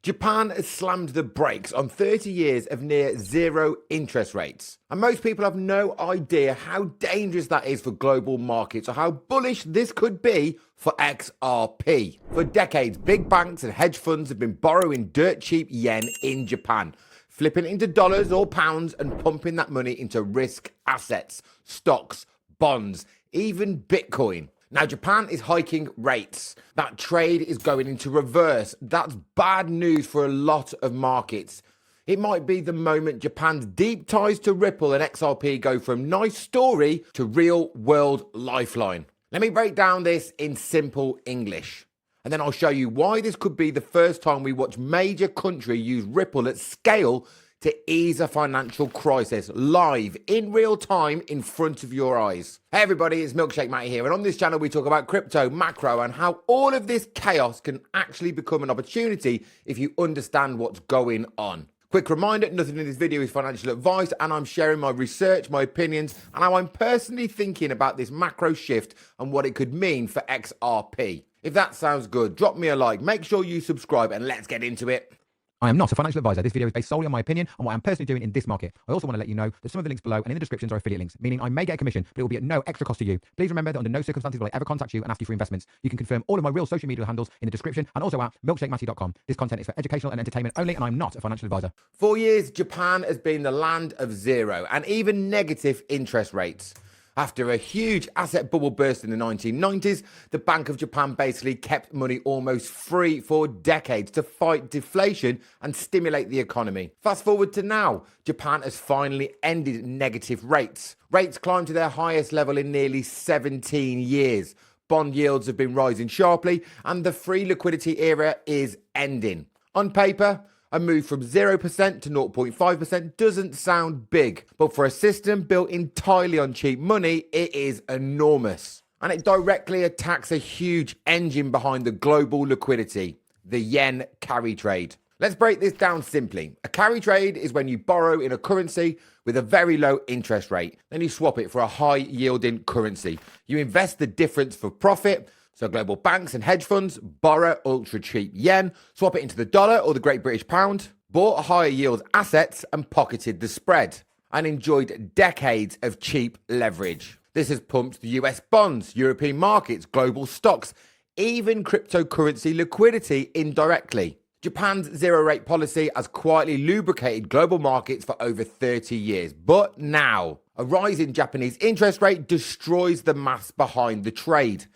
Japan has slammed the brakes on 30 years of near zero interest rates. And most people have no idea how dangerous that is for global markets or how bullish this could be for XRP. For decades, big banks and hedge funds have been borrowing dirt cheap yen in Japan, flipping it into dollars or pounds and pumping that money into risk assets, stocks, bonds, even Bitcoin. Now, Japan is hiking rates. That trade is going into reverse. That's bad news for a lot of markets. It might be the moment Japan's deep ties to Ripple and XRP go from nice story to real world lifeline. Let me break down this in simple English. And then I'll show you why this could be the first time we watch major country use Ripple at scale to ease a financial crisis live in real time in front of your eyes. Hey everybody, it's Milkshake Matty here, and on this channel we talk about crypto, macro, and how all of this chaos can actually become an opportunity if you understand what's going on. Quick reminder, nothing in this video is financial advice, and I'm sharing my research, my opinions, and how I'm personally thinking about this macro shift and what it could mean for XRP. If that sounds good, drop me a like, make sure you subscribe, and let's get into it. I am not a financial advisor. This video is based solely on my opinion on what I'm personally doing in this market. I also want to let you know that some of the links below and in the descriptions are affiliate links, meaning I may get a commission, but it will be at no extra cost to you. Please remember that under no circumstances will I ever contact you and ask you for investments. You can confirm all of my real social media handles in the description and also at milkshakematty.com. This content is for educational and entertainment only, and I'm not a financial advisor. For years, Japan has been the land of zero and even negative interest rates. After a huge asset bubble burst in the 1990s, the Bank of Japan basically kept money almost free for decades to fight deflation and stimulate the economy. Fast forward to now, Japan has finally ended negative rates. Rates climbed to their highest level in nearly 17 years. Bond yields have been rising sharply, and the free liquidity era is ending. On paper, a move from 0% to 0.5% doesn't sound big, but for a system built entirely on cheap money, it is enormous. And it directly attacks a huge engine behind the global liquidity, the yen carry trade. Let's break this down simply. A carry trade is when you borrow in a currency with a very low interest rate, then you swap it for a high yielding currency. You invest the difference for profit. So global banks and hedge funds borrow ultra cheap yen, swap it into the dollar or the Great British Pound, bought higher yield assets and pocketed the spread, and enjoyed decades of cheap leverage. This has pumped the US bonds, European markets, global stocks, even cryptocurrency liquidity indirectly. Japan's zero rate policy has quietly lubricated global markets for over 30 years. But now, a rise in Japanese interest rate destroys the maths behind the trade.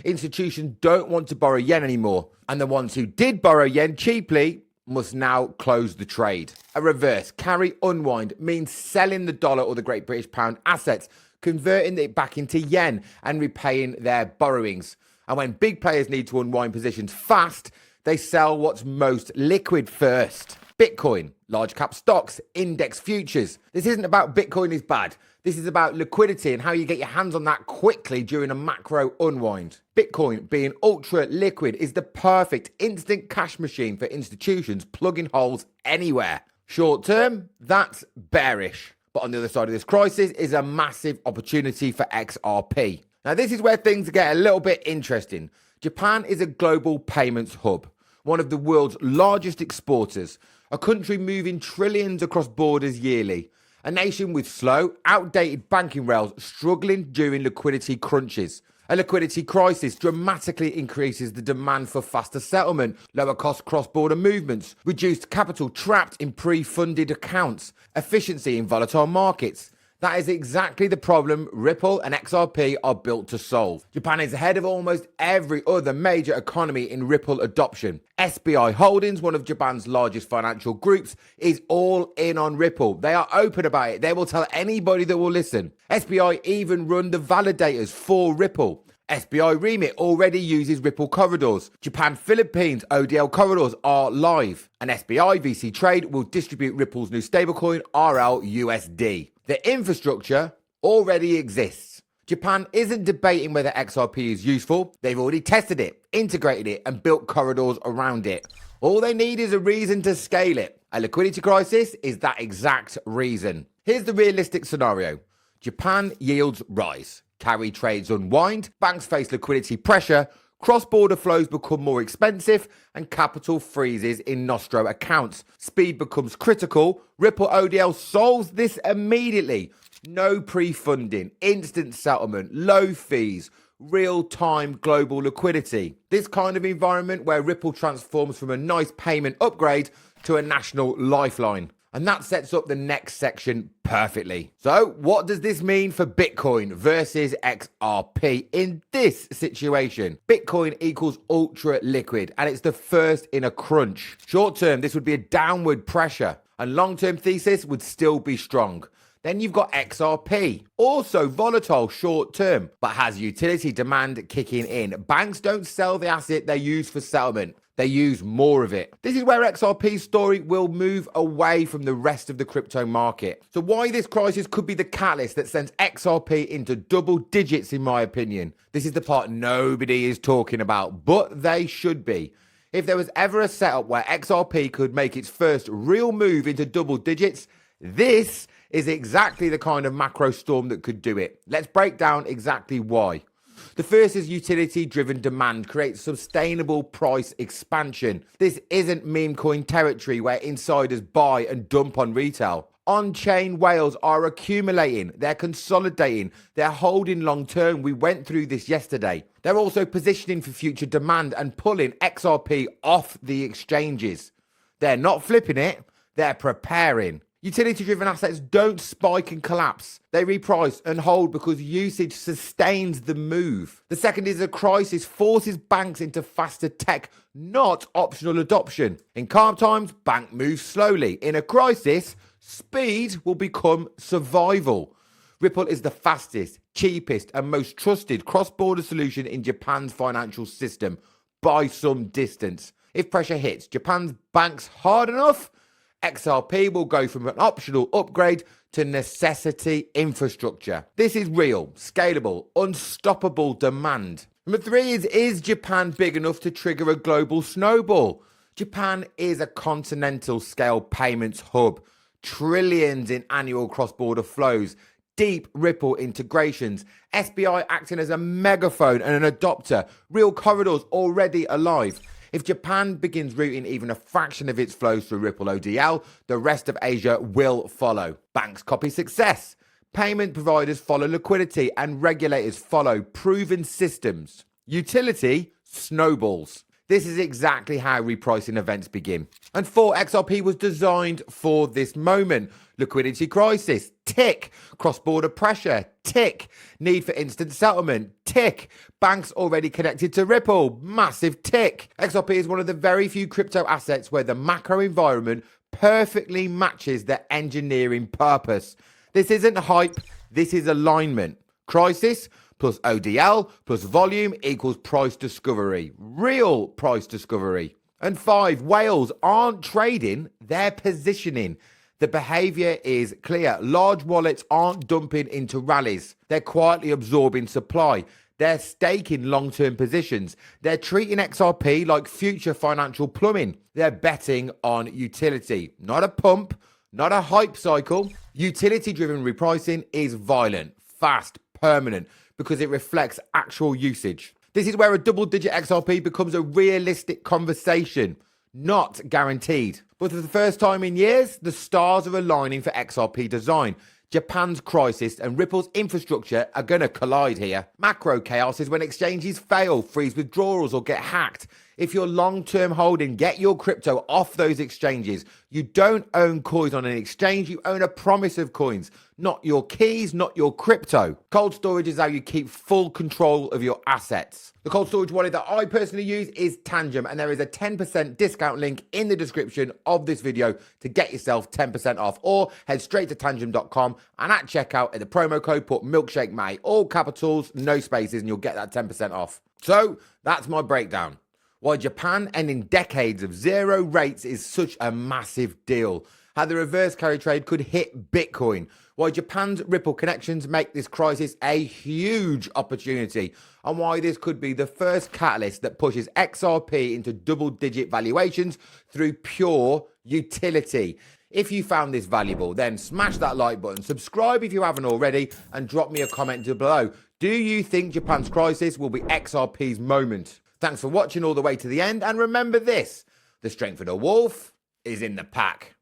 Institutions don't want to borrow yen anymore, and the ones who did borrow yen cheaply must now close the trade. A reverse carry unwind means selling the dollar or the Great British Pound assets, converting it back into yen and repaying their borrowings. And when big players need to unwind positions fast, they sell what's most liquid first. Bitcoin, large cap stocks, index futures. This isn't about Bitcoin is bad. This is about liquidity and how you get your hands on that quickly during a macro unwind. Bitcoin, being ultra liquid, is the perfect instant cash machine for institutions plugging holes anywhere. Short term, that's bearish. But on the other side of this crisis is a massive opportunity for XRP. Now, this is where things get a little bit interesting. Japan is a global payments hub, one of the world's largest exporters, a country moving trillions across borders yearly. A nation with slow, outdated banking rails struggling during liquidity crunches. A liquidity crisis dramatically increases the demand for faster settlement, lower cost cross-border movements, reduced capital trapped in pre-funded accounts, efficiency in volatile markets. That is exactly the problem Ripple and XRP are built to solve. Japan is ahead of almost every other major economy in Ripple adoption. SBI Holdings, one of Japan's largest financial groups, is all in on Ripple. They are open about it. They will tell anybody that will listen. SBI even run the validators for Ripple. SBI Remit already uses Ripple corridors. Japan Philippines ODL corridors are live. And SBI VC Trade will distribute Ripple's new stablecoin RLUSD. The infrastructure already exists. Japan isn't debating whether XRP is useful. They've already tested it, integrated it, and built corridors around it. All they need is a reason to scale it. A liquidity crisis is that exact reason. Here's the realistic scenario. Japan yields rise. Carry trades unwind. Banks face liquidity pressure. Cross-border flows become more expensive and capital freezes in Nostro accounts. Speed becomes critical. Ripple ODL solves this immediately. No pre-funding, instant settlement, low fees, real-time global liquidity. This kind of environment where Ripple transforms from a nice payment upgrade to a national lifeline. And that sets up the next section perfectly. So what does this mean for Bitcoin versus XRP in this situation? Bitcoin equals ultra liquid and it's the first in a crunch. Short term, this would be a downward pressure and long-term thesis would still be strong. Then you've got XRP, also volatile short term, but has utility demand kicking in. Banks don't sell the asset they use for settlement. They use more of it. This is where XRP's story will move away from the rest of the crypto market. So why this crisis could be the catalyst that sends XRP into double digits, in my opinion. This is the part nobody is talking about, but they should be. If there was ever a setup where XRP could make its first real move into double digits, this is exactly the kind of macro storm that could do it. Let's break down exactly why. The first is utility-driven demand creates sustainable price expansion. This isn't meme coin territory where insiders buy and dump on retail. On-chain whales are accumulating, they're consolidating, they're holding long-term. We went through this yesterday. They're also positioning for future demand and pulling XRP off the exchanges. They're not flipping it, they're preparing. Utility-driven assets don't spike and collapse. They reprice and hold because usage sustains the move. The second is a crisis forces banks into faster tech, not optional adoption. In calm times, bank moves slowly. In a crisis, speed will become survival. Ripple is the fastest, cheapest, and most trusted cross-border solution in Japan's financial system by some distance. If pressure hits Japan's banks hard enough, XRP will go from an optional upgrade to necessity infrastructure. This is real, scalable, unstoppable demand. Number three is Japan big enough to trigger a global snowball? Japan is a continental scale payments hub, trillions in annual cross-border flows, deep Ripple integrations, SBI acting as a megaphone and an adopter, real corridors already alive. If Japan begins routing even a fraction of its flows through Ripple ODL, the rest of Asia will follow. Banks copy success. Payment providers follow liquidity and regulators follow proven systems. Utility snowballs. This is exactly how repricing events begin. And 4, XRP was designed for this moment. Liquidity crisis, tick. Cross-border pressure, tick. Need for instant settlement, tick. Banks already connected to Ripple, massive tick. XRP is one of the very few crypto assets where the macro environment perfectly matches the engineering purpose. This isn't hype, this is alignment. Crisis plus ODL plus volume equals price discovery. Real price discovery. And 5, whales aren't trading, they're positioning. The behavior is clear. Large wallets aren't dumping into rallies. They're quietly absorbing supply. They're staking long-term positions. They're treating XRP like future financial plumbing. They're betting on utility, not a pump, not a hype cycle. Utility-driven repricing is violent, fast, permanent, because it reflects actual usage. This is where a double-digit XRP becomes a realistic conversation, not guaranteed. But for the first time in years, the stars are aligning for XRP design. Japan's crisis and Ripple's infrastructure are going to collide here. Macro chaos is when exchanges fail, freeze withdrawals, or get hacked. If you're long-term holding, get your crypto off those exchanges. You don't own coins on an exchange, you own a promise of coins. Not your keys, not your crypto. Cold storage is how you keep full control of your assets. The cold storage wallet that I personally use is Tangem, and there is a 10% discount link in the description of this video to get yourself 10% off, or head straight to tangem.com and at checkout at the promo code put milkshake May, all capitals, no spaces, and you'll get that 10% off. So that's my breakdown. Why Japan ending decades of zero rates is such a massive deal. How the reverse carry trade could hit Bitcoin. Why Japan's Ripple connections make this crisis a huge opportunity. And why this could be the first catalyst that pushes XRP into double-digit valuations through pure utility. If you found this valuable, then smash that like button, subscribe if you haven't already, and drop me a comment below. Do you think Japan's crisis will be XRP's moment? Thanks for watching all the way to the end. And remember this, the strength of the wolf is in the pack.